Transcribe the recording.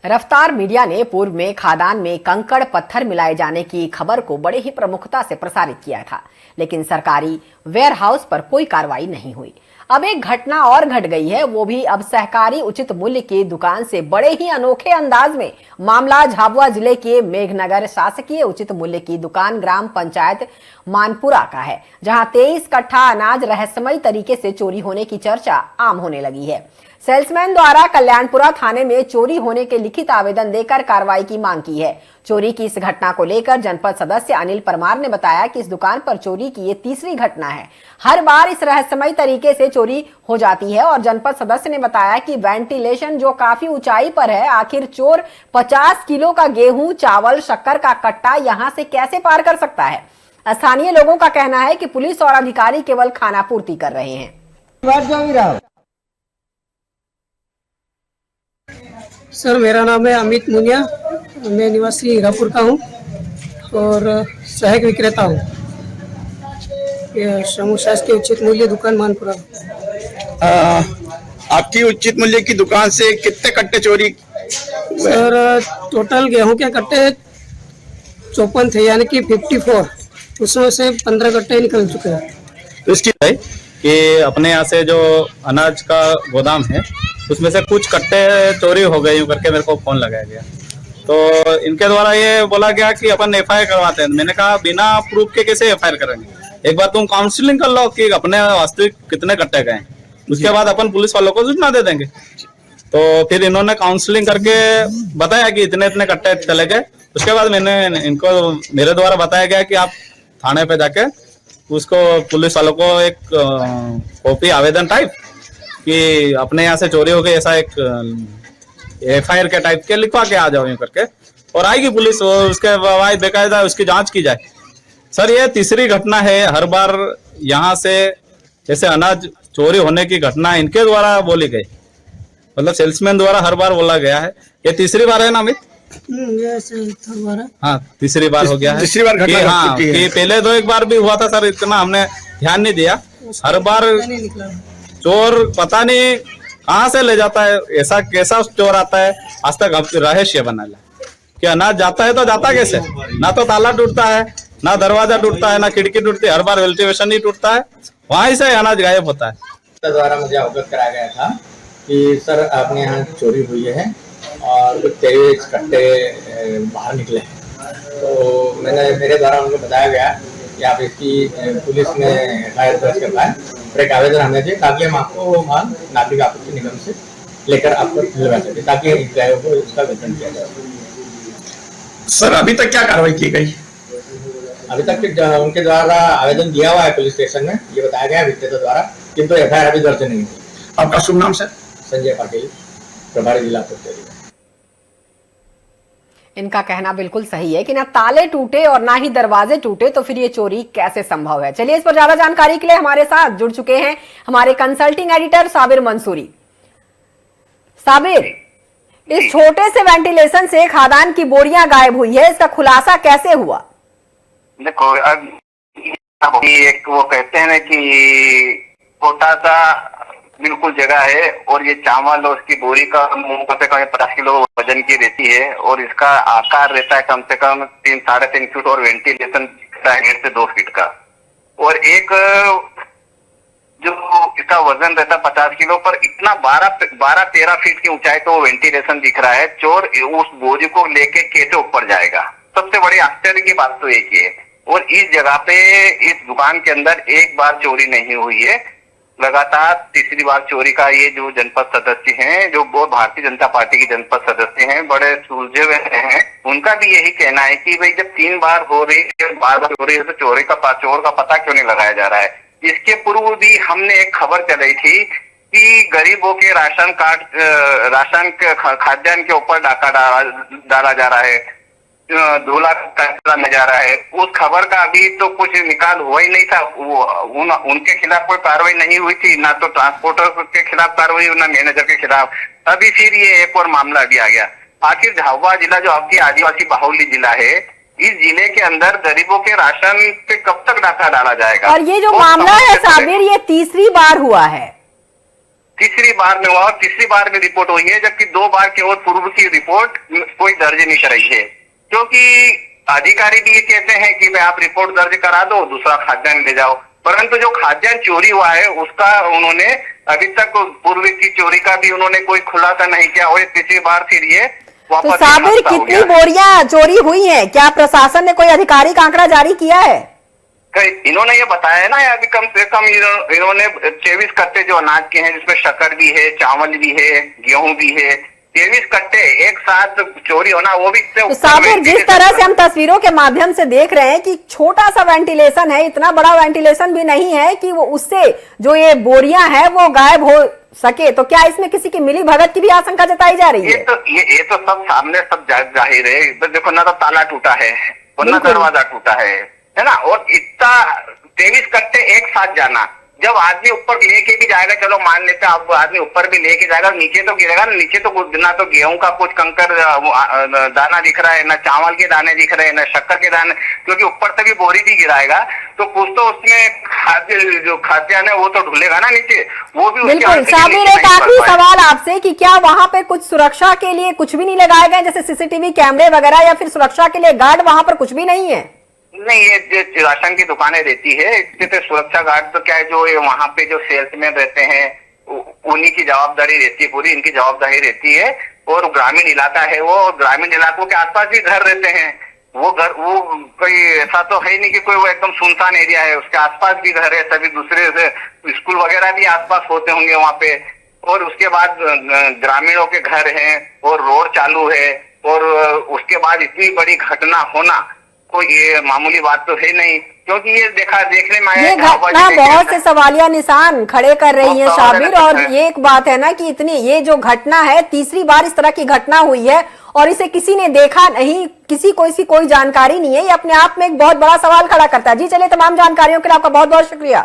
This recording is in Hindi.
रफ्तार मीडिया ने पूर्व में खादान में कंकड़ पत्थर मिलाए जाने की खबर को बड़े ही प्रमुखता से प्रसारित किया था, लेकिन सरकारी वेयर हाउस पर कोई कार्रवाई नहीं हुई। अब एक घटना और घट गई है, वो भी अब सहकारी उचित मूल्य की दुकान से बड़े ही अनोखे अंदाज में। मामला झाबुआ जिले के मेघनगर शासकीय उचित मूल्य की दुकान ग्राम पंचायत मानपुरा का है, जहां 23 कट्ठा अनाज रहस्यमयी तरीके से चोरी होने की चर्चा आम होने लगी है। सेल्समैन द्वारा कल्याणपुरा थाने में चोरी होने के लिखित आवेदन देकर कार्रवाई की मांग की है। चोरी की इस घटना को लेकर जनपद सदस्य अनिल परमार ने बताया कि इस दुकान पर चोरी की ये तीसरी घटना है। हर बार इस रहस्यमयी तरीके से चोरी हो जाती है और जनपद सदस्य ने बताया कि वेंटिलेशन जो काफी ऊंचाई पर है, आखिर चोर 50 किलो का गेहूं, चावल, शक्कर का कट्टा यहां से कैसे पार कर सकता है। स्थानीय लोगों का कहना है कि पुलिस और अधिकारी केवल खानापूर्ति कर रहे हैं। सर, मेरा नाम है अमित मुनिया, मैं निवासी हीरापुर का हूँ और सहायक विक्रेता हूँ। यह समूह शासकीय उचित मूल्य दुकान मानपुरा। आपकी उचित मूल्य की दुकान से कितने कट्टे चोरी? सर, टोटल गेहूं के कट्टे 54 थे, यानी कि 54। उसमें से 15 कट्टे निकल चुके हैं। तो इसकी है कि अपने यहाँ से जो अनाज का गोदाम है उसमें से कुछ कट्टे चोरी हो गए यूं करके मेरे को फोन लगाया गया। तो इनके द्वारा ये बोला गया कि अपन एफआईआर करवाते हैं। मैंने कहा बिना प्रूफ के कैसे एफआईआर करेंगे, एक बार तुम काउंसलिंग कर लो कि अपने वास्तविक कितने कट्टे गए, उसके बाद अपन पुलिस वालों को सूचना दे देंगे। तो फिर इन्होंने काउंसलिंग करके बताया कि इतने इतने कट्टे चले गए। उसके बाद मैंने इनको मेरे द्वारा बताया गया कि आप थाने पे जाके उसको पुलिस वालों को एक कॉपी आवेदन टाइप कि अपने यहाँ से चोरी हो गई ऐसा एक एफआईआर के टाइप के लिखवा के आ जाओ यूं करके, और आएगी पुलिस और उसके बाद बेकायदा उसकी जांच की जाए। सर, ये तीसरी घटना है। हर बार यहाँ से जैसे अनाज चोरी होने की घटना इनके द्वारा बोली गई, मतलब सेल्समैन द्वारा हर बार बोला गया है। ये तीसरी बार है ना अमित? हाँ, तीसरी बार हो गया है। तीसरी बार घटना हाँ, कि पहले दो एक बार भी हुआ था सर, इतना हमने ध्यान नहीं दिया। हर बार चोर पता नहीं कहाँ से ले जाता है, ऐसा कैसा चोर आता है, आज तक रहस्य बना ला कि अनाज जाता है तो जाता कैसे, ना तो ताला टूटता है, ना दरवाजा टूटता है, ना खिड़की टूटती है, हर बार वेंटिलेशन ही टूटता है, वहीं से अनाज गायब होता है। द्वारा मुझे अवगत कराया गया था कि सर आपने यहाँ चोरी हुई है और 23 कट्टे बाहर निकले हैं। तो मेरे द्वारा उनको बताया गया कि आप इसकी पुलिस में एफआईआर दर्ज करवाएं और एक आवेदन हमें दें ताकि हम आपको माल नागरिक आपूर्ति निगम से लेकर आपको दिलवा सकें, ताकि हितग्राहियों को इसका वितरण किया जाए। सर, अभी तक क्या कार्रवाई की गई? अभी तक उनके द्वारा आवेदन दिया हुआ है पुलिस स्टेशन में, ये बताया गया विक्रेता द्वारा, किंतु एफआईआर अभी दर्ज नहीं हुई। आपका शुभ नाम सर? संजय पाटिल, प्रभारी जिला आपूर्ति। इनका कहना बिल्कुल सही है कि ना ताले टूटे और ना ही दरवाजे टूटे तो फिर ये चोरी कैसे संभव है। चलिए, इस पर ज्यादा जानकारी के लिए हमारे साथ जुड़ चुके हैं हमारे कंसल्टिंग एडिटर साबिर मंसूरी। साबिर, इस छोटे से वेंटिलेशन से खादान की बोरियां गायब हुई है, इसका खुलासा कैसे हुआ? देखो, अब एक वो कहते हैं ना कि छोटा सा बिल्कुल जगह है और ये चावल और उसकी बोरी का कम से कम 50 किलो वजन की रहती है और इसका आकार रहता है कम से कम 3-3.5 फीट और वेंटिलेशन 1.5 से 2 फीट का, और एक जो इसका वजन रहता है 50 किलो पर इतना 12-13 फीट की ऊंचाई तो वेंटिलेशन दिख रहा है। चोर उस बोझ को लेके कैसे ऊपर जाएगा? सबसे बड़ी आश्चर्य की बात तो एक ही है। और इस जगह पे इस दुकान के अंदर एक बार चोरी नहीं हुई है, लगातार तीसरी बार चोरी का ये जो जनपद सदस्य हैं, जो भारतीय जनता पार्टी के जनपद सदस्य हैं, बड़े सुलझे हुए हैं। उनका भी यही कहना है कि भाई जब 3 बार हो रही है, बार-बार चोरी है, तो चोर का पता क्यों नहीं लगाया जा रहा है? इसके पूर्व भी हमने एक खबर चलाई थी कि गरीबों के राशन खाद्यान्न के ऊपर डाका डाला जा रहा है, 2 लाख फैसला में जा रहा है। उस खबर का अभी तो कुछ निकाल हुआ ही नहीं था। उनके खिलाफ कोई कार्रवाई नहीं हुई थी, ना तो ट्रांसपोर्टर के खिलाफ कार्रवाई, ना मैनेजर के खिलाफ। अभी फिर ये एक और मामला अभी आ गया। आखिर झाबुआ जिला जो आपकी आदिवासी बाहुल्य जिला है, इस जिले के अंदर गरीबों के राशन पे कब तक डाका डाला जाएगा? और ये जो मामला है साबिर, ये तीसरी बार हुआ है। तीसरी बार में हुआ और तीसरी बार में रिपोर्ट हुई है, जबकि 2 बार के और पूर्व की रिपोर्ट कोई दर्ज नहीं कराई है। क्योंकि अधिकारी भी ये कहते हैं कि मैं आप रिपोर्ट दर्ज करा दो, दूसरा खाद्यान्न ले जाओ, परंतु जो खाद्यान्न चोरी हुआ है उसका उन्होंने अभी तक पूर्व की चोरी का भी उन्होंने कोई खुलासा नहीं किया और तीसरी बार फिर ये तो वापस साबिर, कितनी बोरियां चोरी हुई हैं? क्या प्रशासन ने कोई आधिकारिक आंकड़ा जारी किया है? इन्होंने ये बताया है ना, अभी कम से कम इन्होंने 23 कट्टे जो अनाज के हैं, जिसमें शक्कर भी है, चावल भी है, गेहूं भी है, 23 कट्टे एक साथ चोरी होना, वो भी तो साबिर, जिस तरह से हम तस्वीरों के माध्यम से देख रहे हैं कि छोटा सा वेंटिलेशन है, इतना बड़ा वेंटिलेशन भी नहीं है कि वो उससे जो ये बोरियां हैं वो गायब हो सके, तो क्या इसमें किसी की मिली भगत की भी आशंका जताई जा रही है? ये तो सब सामने सब जाहिर है। देखो ना, तो ताला टूटा है और ना दरवाजा टूटा है ना, और इतना 23 कट्टे एक साथ जाना, जब आदमी ऊपर लेके भी जाएगा, चलो मान लेते हैं, अब आदमी ऊपर भी लेके जाएगा, नीचे तो गिरेगा ना, नीचे तो ना तो गेहूं का कुछ कंकर दाना दिख रहा है, ना चावल के दाने दिख रहे हैं, ना शक्कर के दाने, क्योंकि ऊपर से भी बोरी भी गिराएगा तो कुछ तो उसमें जो खाद्यान्न है वो तो ढुलेगा ना नीचे, वो भी। बिल्कुल साबिर, एक आखिरी सवाल आपसे कि क्या वहां पे कुछ सुरक्षा के लिए कुछ भी नहीं लगाए गए, जैसे सीसीटीवी कैमरे वगैरह, या फिर सुरक्षा के लिए गार्ड वहां पर कुछ भी नहीं है? नहीं, ये राशन की दुकानें रहती है, इसके तो सुरक्षा गार्ड तो क्या है, जो वहाँ पे जो सेल्समैन रहते हैं उन्हीं की जवाबदारी रहती है, पूरी इनकी जवाबदारी रहती है। और ग्रामीण इलाका है वो, ग्रामीण इलाकों के आसपास भी घर रहते हैं, वो कोई ऐसा तो है नहीं कि कोई वो एकदम सुनसान एरिया है, उसके आसपास भी घर है, सभी दूसरे स्कूल वगैरह भी आसपास होते होंगे वहाँ पे, और उसके बाद ग्रामीणों के घर हैं और रोड चालू है, और उसके बाद इतनी बड़ी घटना होना कोई ये मामूली बात तो है नहीं, क्योंकि ये देखने में आया, ये घटना बहुत से सवालिया निशान खड़े कर रही है साबिर। और ये एक बात है ना कि इतनी, ये जो घटना है तीसरी बार इस तरह की घटना हुई है और इसे किसी ने देखा नहीं, किसी को इसकी कोई जानकारी नहीं है, ये अपने आप में एक बहुत बड़ा सवाल खड़ा करता है। जी चलिए, तमाम जानकारियों के लिए आपका बहुत बहुत शुक्रिया।